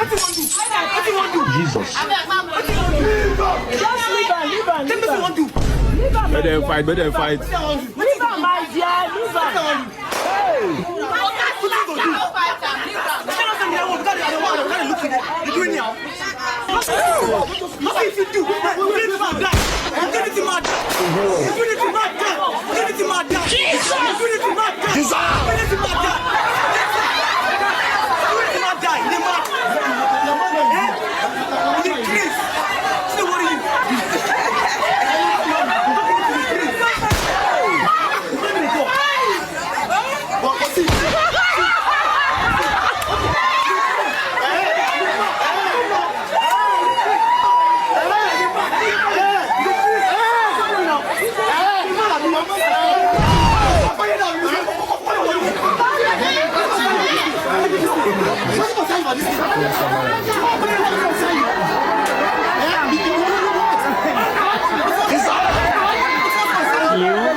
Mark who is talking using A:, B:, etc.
A: Jesus.
B: Just leave her.
C: Let them fight.
B: Leave her, my dear. Leave her.
A: You